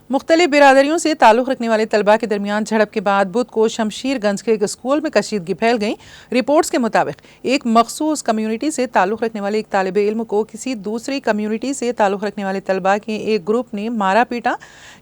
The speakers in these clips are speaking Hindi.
मुख्तलिफ बिरादरियों से ताल्लुक़ रखने वाले तलबा के दरमियान झड़प के बाद बुध को शमशीरगंज के एक स्कूल में कशीदगी फैल गई। रिपोर्ट्स के मुताबिक एक मखसूस कम्यूनिटी से ताल्लुक़ रखने वाले एक तालिब इल्म को किसी दूसरी कम्यूनिटी से ताल्लुक़ रखने वाले तलबा के एक ग्रुप ने मारा पीटा।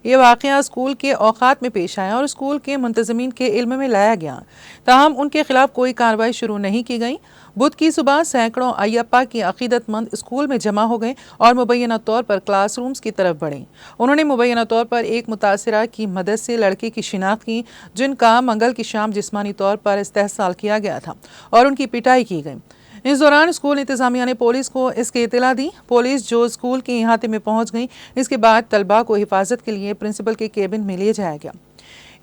ये वाक़या स्कूल के औकात में पेश आया और स्कूल के मुंतज़मीन के इल्म में लाया गया, ताहम उनके खिलाफ कोई कार्रवाई शुरू नहीं की गई। बुध की सुबह सैकड़ों अय्यप्पा के अकीदतमंद स्कूल में जमा हो गए और मुबैना तौर पर क्लासरूम्स की तरफ बढ़े। उन्होंने मुबैना तौर पर एक मुतासिरा की मदद से लड़के की शिनाख्त की, जिनका मंगल की शाम जिस्मानी तौर पर इस्तेहसाल किया गया था और उनकी पिटाई की गई। इस दौरान स्कूल इंतजामिया ने पुलिस को इसकी इत्तला दी। पुलिस जो स्कूल के इहाते में पहुंच गई। इसके बाद तलबा को हिफाजत के लिए प्रिंसिपल के केबिन में ले जाया गया।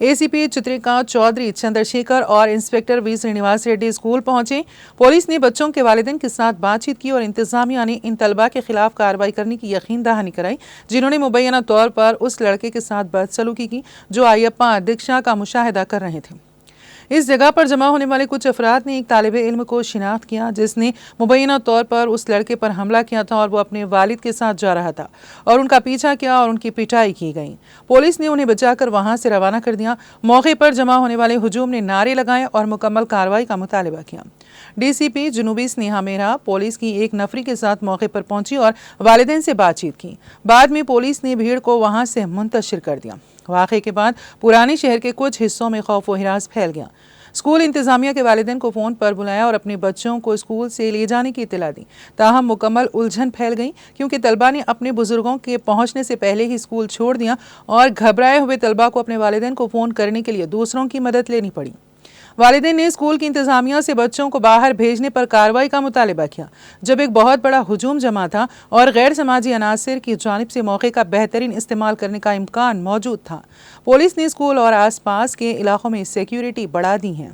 ACP चित्रिका चौधरी चंद्रशेखर और inspector V Srinivas Reddy school पहुंचे। पुलिस ने बच्चों के वालिदैन के साथ बातचीत की और इंतजामिया ने इन तलबा के खिलाफ कार्रवाई करने की यकीन दहानी कराई, जिन्होंने मुबैना तौर पर उस लड़के के साथ बदसलूकी की जो अय्यप्पा दीक्षा का मुशाहिदा कर रहे थे। इस जगह पर जमा होने वाले कुछ अफराद ने एक तालिब इल्म को शिनाख्त किया, जिसने मुबैना तौर पर उस लड़के पर हमला किया था और वो अपने वालिद के साथ जा रहा था और उनका पीछा किया और उनकी पिटाई की गई। पुलिस ने उन्हें बचाकर वहां से रवाना कर दिया। मौके पर जमा होने वाले हुजूम ने नारे लगाए और मुकम्मल कार्रवाई का मुतालबा किया। DCP जुनूबी स्नेहा मेहरा पुलिस की एक नफरी के साथ मौके पर पहुंची और वालिदैन से बातचीत की। बाद में पुलिस ने भीड़ को वहां से मुंतशिर कर दिया। वाक़े के बाद पुराने शहर के कुछ हिस्सों में खौफ व हिरास फैल गया। स्कूल इंतजामिया के वालिदैन को फ़ोन पर बुलाया और अपने बच्चों को स्कूल से ले जाने की इत्तला दी। ताहम मुकम्मल उलझन फैल गई, क्योंकि तलबा ने अपने बुजुर्गों के पहुंचने से पहले ही स्कूल छोड़ दिया और घबराए हुए तलबा को अपने वालिदैन को फ़ोन करने के लिए दूसरों की मदद लेनी पड़ी। वालिदैन ने स्कूल की इंतजामिया से बच्चों को बाहर भेजने पर कार्रवाई का मुतालबा किया, जब एक बहुत बड़ा हुजूम जमा था और गैर समाजी अनासिर की जानिब से मौके का बेहतरीन इस्तेमाल करने का इम्कान मौजूद था। पुलिस ने स्कूल और आसपास के इलाकों में सिक्योरिटी बढ़ा दी है।